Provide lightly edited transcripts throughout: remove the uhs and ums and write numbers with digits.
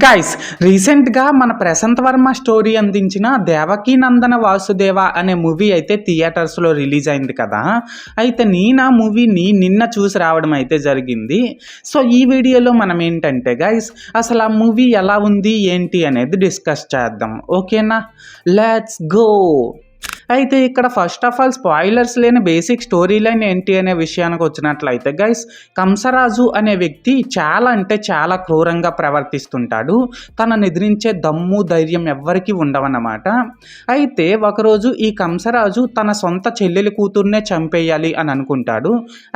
Guys, రీసెంట్గా మన Prashanth Varma story అందించిన దేవకీ నందన వాసుదేవ అనే మూవీ అయితే థియేటర్స్లో రిలీజ్ అయింది కదా. అయితే నేను ఆ మూవీని నిన్న చూసి రావడం అయితే జరిగింది. సో ఈ వీడియోలో మనం ఏంటంటే గైస్, అసలు ఆ మూవీ ఎలా ఉంది ఏంటి అనేది డిస్కస్ చేద్దాం. ఓకేనా, లెట్స్ గో. అయితే ఇక్కడ ఫస్ట్ ఆఫ్ ఆల్ స్పాయిలర్స్ లేని బేసిక్ స్టోరీ లైన్ ఏంటి అనే విషయానికి వచ్చినట్లయితే గైస్, కంసరాజు అనే వ్యక్తి చాలా అంటే చాలా క్రూరంగా ప్రవర్తిస్తుంటాడు. తనను ఎదిరించే దమ్ము ధైర్యం ఎవ్వరికీ ఉండవన్నమాట. అయితే ఒకరోజు ఈ కంసరాజు తన సొంత చెల్లెలి కూతుర్నే చంపేయాలి అని అనుకుంటాడు.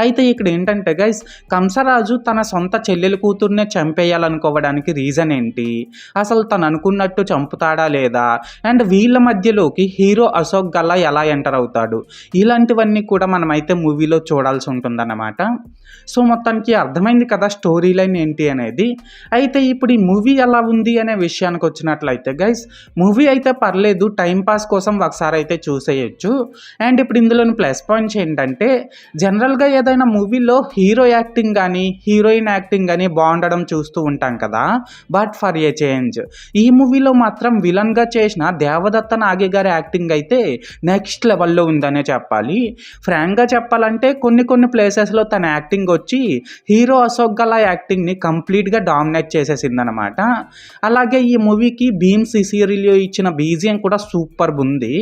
అయితే ఇక్కడ ఏంటంటే గైస్, కంసరాజు తన సొంత చెల్లెలి కూతుర్నే చంపేయాలనుకోవడానికి రీజన్ ఏంటి, అసలు తను అనుకున్నట్టు చంపుతాడా లేదా, అండ్ వీళ్ళ మధ్యలోకి హీరో అశోక్ గల్లా ఎలా ఎంటర్ అవుతాడు, ఇలాంటివన్నీ కూడా మనమైతే మూవీలో చూడాల్సి ఉంటుందన్నమాట. సో మొత్తానికి అర్థమైంది కదా స్టోరీ లైన్ ఏంటి అనేది. అయితే ఇప్పుడు ఈ మూవీ ఎలా ఉంది అనే విషయానికి వచ్చినట్లయితే గైస్, మూవీ అయితే పర్లేదు, టైంపాస్ కోసం ఒకసారి అయితే చూసేయచ్చు. అండ్ ఇప్పుడు ఇందులోని ప్లస్ పాయింట్స్ ఏంటంటే, జనరల్గా ఏదైనా మూవీలో హీరో యాక్టింగ్ కానీ హీరోయిన్ యాక్టింగ్ కానీ బాగుండడం చూస్తూ ఉంటాం కదా. బట్ ఫర్ ఏ చేంజ్ ఈ మూవీలో మాత్రం విలన్గా చేసిన దేవదత్త నాగి గారి యాక్టింగ్ అయితే నెక్స్ట్ లెవెల్లో ఉందనే చెప్పాలి. ఫ్రాంక్గా చెప్పాలంటే కొన్ని ప్లేసెస్లో తన యాక్టింగ్ వచ్చి హీరో అశోక్ గల్లా యాక్టింగ్ని కంప్లీట్గా డామినేట్ చేసేసిందనమాట. అలాగే ఈ మూవీకి భీమ్ సిసిరిలో ఇచ్చిన బీజిఎం కూడా సూపర్ ఉంది.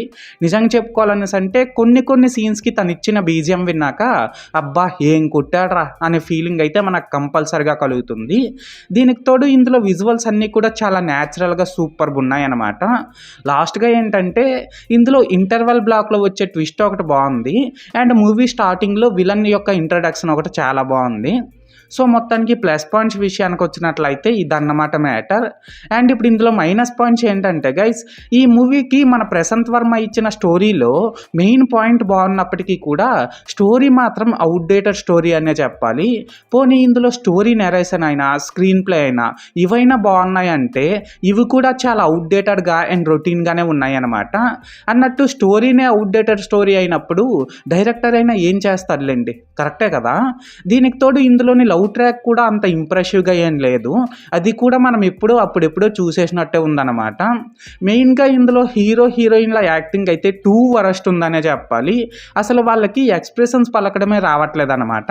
నిజంగా చెప్పుకోవాలనేసి అంటే కొన్ని సీన్స్కి తను ఇచ్చిన బీజిఎం విన్నాక అబ్బా ఏం కొట్టాడ్రా అనే ఫీలింగ్ అయితే మనకు కంపల్సరిగా కలుగుతుంది. దీనికి తోడు ఇందులో విజువల్స్ అన్నీ కూడా చాలా న్యాచురల్గా సూపర్ ఉన్నాయి అన్నమాట. లాస్ట్గా ఏంటంటే ఇందులో ఇంటర్వెల్ బ్లాక్లో వచ్చే ట్విస్ట్ ఒకటి బాగుంది. అండ్ మూవీ స్టార్టింగ్లో విలన్ యొక్క ఇంట్రడక్షన్ ఒకటి చాలా బాగుంది. సో మొత్తానికి ప్లస్ పాయింట్స్ విషయానికి వచ్చినట్లయితే ఇదన్నమాట మ్యాటర్. అండ్ ఇప్పుడు ఇందులో మైనస్ పాయింట్స్ ఏంటంటే గైస్, ఈ మూవీకి మన ప్రశాంత్ వర్మ ఇచ్చిన స్టోరీలో మెయిన్ పాయింట్ బాగున్నప్పటికీ కూడా స్టోరీ మాత్రం అవుట్డేటెడ్ స్టోరీ అనే చెప్పాలి. పోనీ ఇందులో స్టోరీ నెరేషన్ అయినా స్క్రీన్ ప్లే అయినా ఇవైనా బాగున్నాయంటే ఇవి కూడా చాలా అవుట్డేటెడ్గా అండ్ రొటీన్గానే ఉన్నాయి అన్నమాట. అన్నట్టు స్టోరీనే అవుట్డేటెడ్ స్టోరీ అయినప్పుడు డైరెక్టర్ అయినా ఏం చేస్తారులేండి, కరెక్టే కదా. దీనికి తోడు ఇందులోని లవ్ ట్రాక్ కూడా అంత ఇంప్రెసివ్గా ఏం లేదు. అది కూడా మనం అప్పుడెప్పుడో చూసేసినట్టే ఉందన్నమాట. మెయిన్గా ఇందులో హీరో హీరోయిన్ల యాక్టింగ్ అయితే టూ వరస్ట్ ఉందనే చెప్పాలి. అసలు వాళ్ళకి ఎక్స్ప్రెషన్స్ పలకడమే రావట్లేదు అనమాట.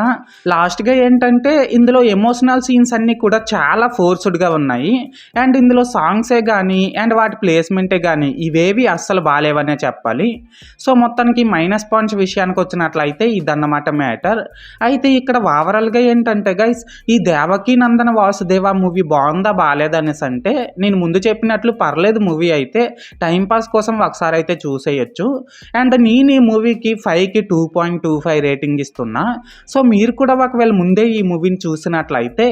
లాస్ట్గా ఏంటంటే ఇందులో ఎమోషనల్ సీన్స్ అన్నీ కూడా చాలా ఫోర్స్డ్గా ఉన్నాయి. అండ్ ఇందులో సాంగ్సే కానీ అండ్ వాటి ప్లేస్మెంటే కానీ ఇవేవి అస్సలు బాగాలేవనే చెప్పాలి. సో మొత్తానికి మైనస్ పాయింట్స్ విషయానికి వచ్చినట్లయితే ఇదన్నమాట మ్యాటర్. అయితే ఇక్కడ ఓవరాల్గా ఏంటంటే గైస్, ఈ దేవకీ నందన వాసుదేవ మూవీ బాగుందా బాగాలేదనేసి అంటే నేను ముందు చెప్పినట్లు పర్లేదు, మూవీ అయితే టైంపాస్ కోసం ఒకసారి అయితే చూసేయచ్చు. అండ్ నేను ఈ మూవీకి 5కి 2.25 రేటింగ్ ఇస్తున్నా. సో మీరు కూడా ఒకవేళ ముందే ఈ మూవీని చూసినట్లయితే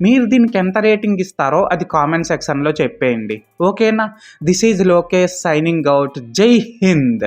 మీరు దీనికి ఎంత రేటింగ్ ఇస్తారో అది కామెంట్ సెక్షన్లో చెప్పేయండి. ఓకేనా, this is Lokesh signing out. జై హింద్.